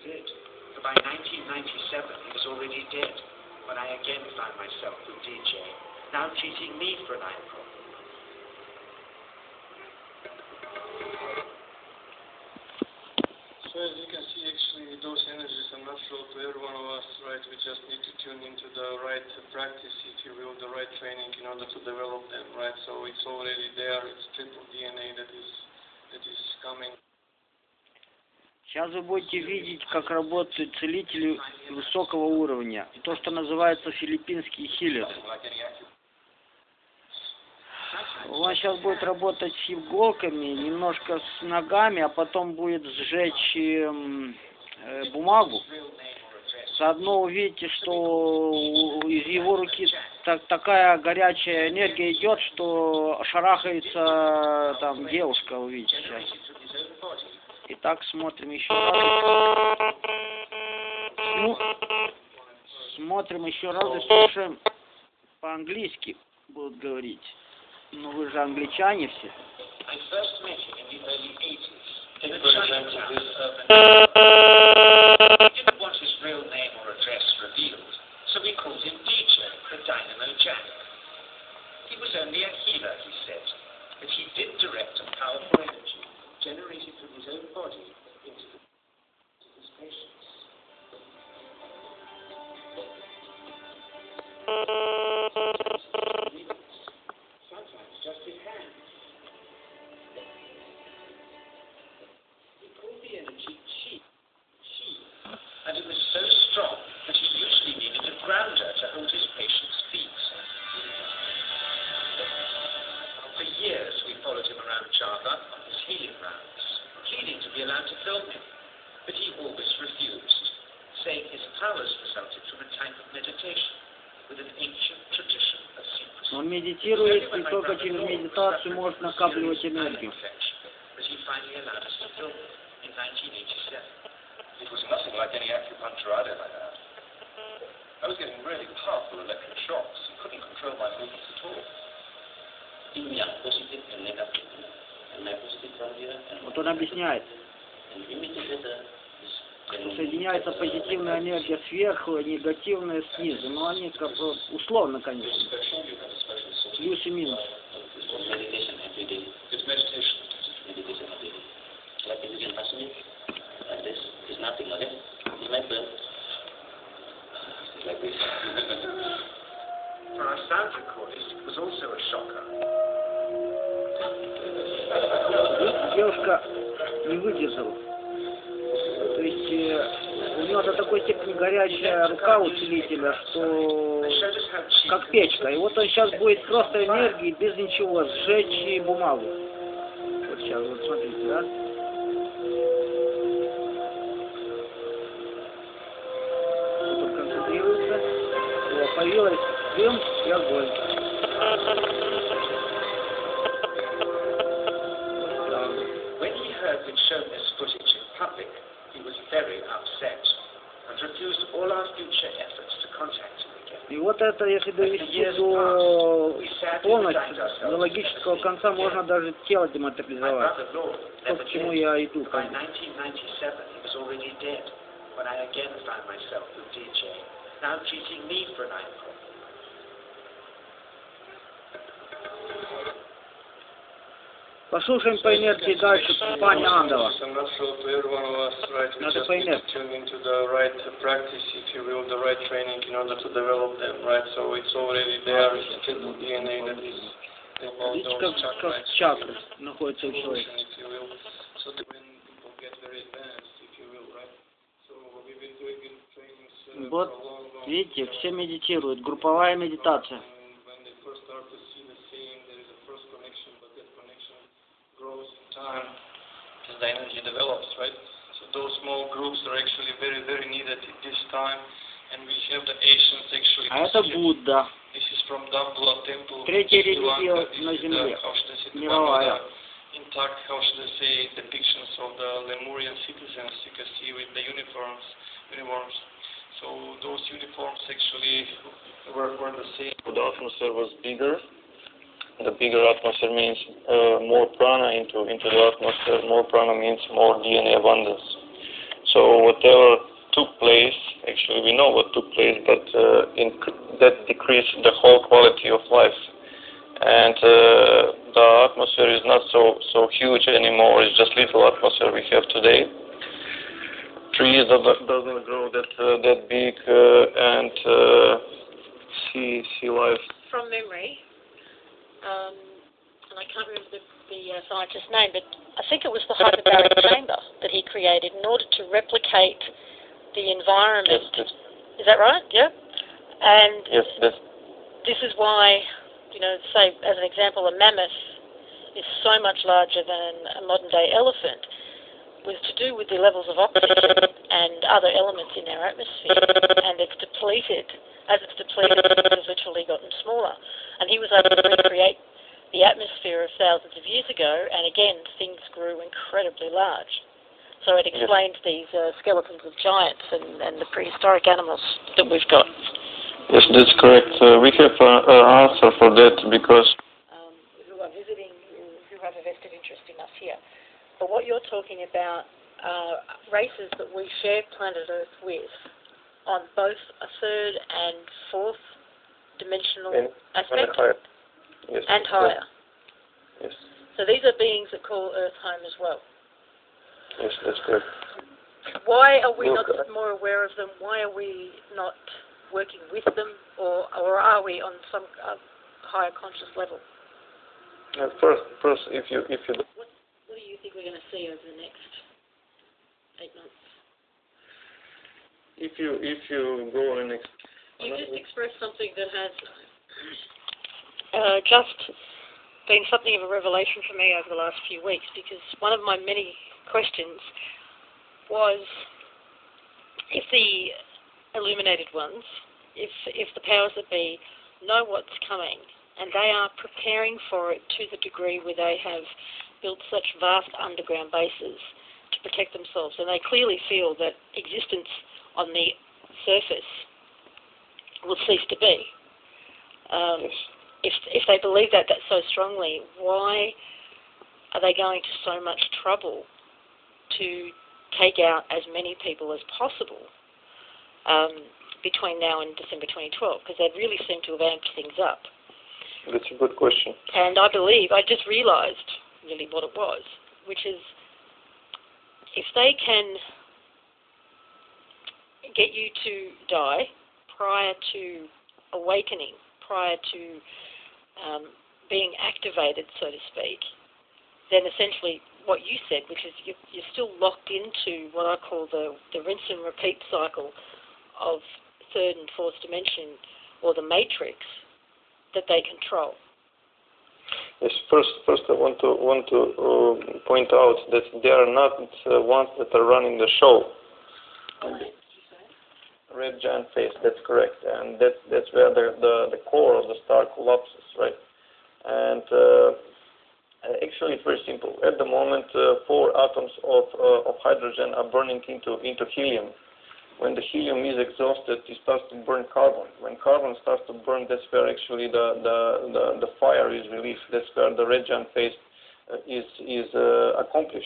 did. For by 1997 he was already dead, when I again found myself with DJ, now treating me for an eye problem. So as you can see, actually, those energies are natural to every one of us, right? We just need to tune into the right practice, if you will, the right training in order to develop them, right? So it's already there, it's triple DNA that is coming. Сейчас вы будете видеть, как работают целители высокого уровня. То, что называется филиппинские хиллеры. Он сейчас будет работать с иголками, немножко с ногами, а потом будет сжечь бумагу. Заодно увидите, что из его руки такая горячая энергия идет, что шарахается там девушка, увидите сейчас. Итак, смотрим еще раз. Ну, смотрим еще раз и слушаем по-английски будут говорить. Ну вы же англичане все. Didn't want his real name or address revealed, so we called him DJ, the Dynamo Jack. He was only a healer, he said, but he did direct a powerful energy generated from his own body into his patients. Sometimes just his hand. He called the energy chi, and it was so strong that he usually needed a grounder to hold his patient's feet. For years we followed him around Java on his healing rounds, pleading to be allowed to film him, but he always refused, saying his powers resulted from a type of meditation with an ancient tradition of secrecy. Он медитирует, и только через медитацию может накапливать энергию. But he finally allowed us to film him in 1987. It was nothing like any acupuncture I'd ever had. I was getting really powerful electric shocks and couldn't control my movements at all. Вот он объясняет. Соединяется позитивная энергия сверху, негативная снизу. Но они как бы условно, конечно. Плюс и минус. For our sound recordist, it was also a shocker. Девушка не выдержала. То есть у нее до такой степени горячая рука у целителя, что как печка. И вот он сейчас будет просто энергией, без ничего, сжечь бумагу. Вот сейчас, вот смотрите, да? Вот он концентрируется. О, появилась дым и огонь. When he heard we'd shown this footage in public, he was very upset and refused all our future efforts to contact him again. И вот это, если довести до полностью, до логического конца, можно даже тело дематериализовать. То, к чему я иду. By 1997, he was already dead, when I again found myself with DJ, now treating me for an eye problem. Послушаем по инерции дальше Паня Андова. Надо по инерции. Into the right practice, if you will, the right training in order to develop them, right? So it's already there, it's triple DNA that is Видите, как чакры находятся у человека. So that when people get very advanced, if you will, right? So we've been doing good trainings Вот, видите, все медитируют, групповая медитация. When they first start to see the same, there is a first connection, but that connection grows in time as the energy develops, right? So those small groups are actually very, very needed at this time, and we have the Asians actually. А это Будда. This is from Dambulla temple. Третья религия на земле, мировая. Intact, how should I say, depictions of the Lemurian citizens you can see with the uniforms. So those uniforms actually were the same. The atmosphere was bigger. The bigger atmosphere means more prana into the atmosphere. More prana means more DNA abundance. So whatever took place, actually we know what took place, but that decreased the whole quality of life. And the atmosphere is not so huge anymore. It's just little atmosphere we have today. Trees doesn't grow that big, and sea life. From memory, and I can't remember the scientist's name, but I think it was the hyperbaric chamber that he created in order to replicate the environment. Yes. Is that right? Yeah. And yes, this is why, say as an example, a mammoth is so much larger than a modern-day elephant, was to do with the levels of oxygen and other elements in our atmosphere, and it's depleted. As it's depleted, it has literally gotten smaller. And he was able to recreate the atmosphere of thousands of years ago, and again, things grew incredibly large. So it explains these skeletons of giants and the prehistoric animals that we've got. Yes, that's correct. We have an answer for that because who are visiting, who have a vested interest in us here. But what you're talking about are races that we share planet Earth with on both a third and fourth dimensional aspect. And higher. Yes. And higher. Yes. So these are beings that call Earth home as well. Yes, that's correct. Why are we not more aware of them? Why are we not working with them, or are we on some higher conscious level? First, if you What do you think we're going to see over the next 8 months? If you go and You just expressed something that has just been something of a revelation for me over the last few weeks, because one of my many questions was if the illuminated ones, if the powers that be know what's coming and they are preparing for it to the degree where they have built such vast underground bases to protect themselves, and they clearly feel that existence on the surface will cease to be. If they believe that so strongly, why are they going to so much trouble to take out as many people as possible between now and December 2012? Because they really seem to have amped things up. That's a good question. And I believe, I just realised really what it was, which is if they can get you to die prior to awakening, prior to being activated, so to speak, then essentially what you said, which is you're still locked into what I call the rinse and repeat cycle of third and fourth dimension, or the matrix that they control. Yes. First, I want to point out that they are not ones that are running the show. Red giant face. That's correct, and that's where the core of the star collapses, right? And actually, it's very simple. At the moment, 4 atoms of hydrogen are burning into helium. When the helium is exhausted, it starts to burn carbon. When carbon starts to burn, that's where actually the fire is released. That's where the red giant phase is accomplished.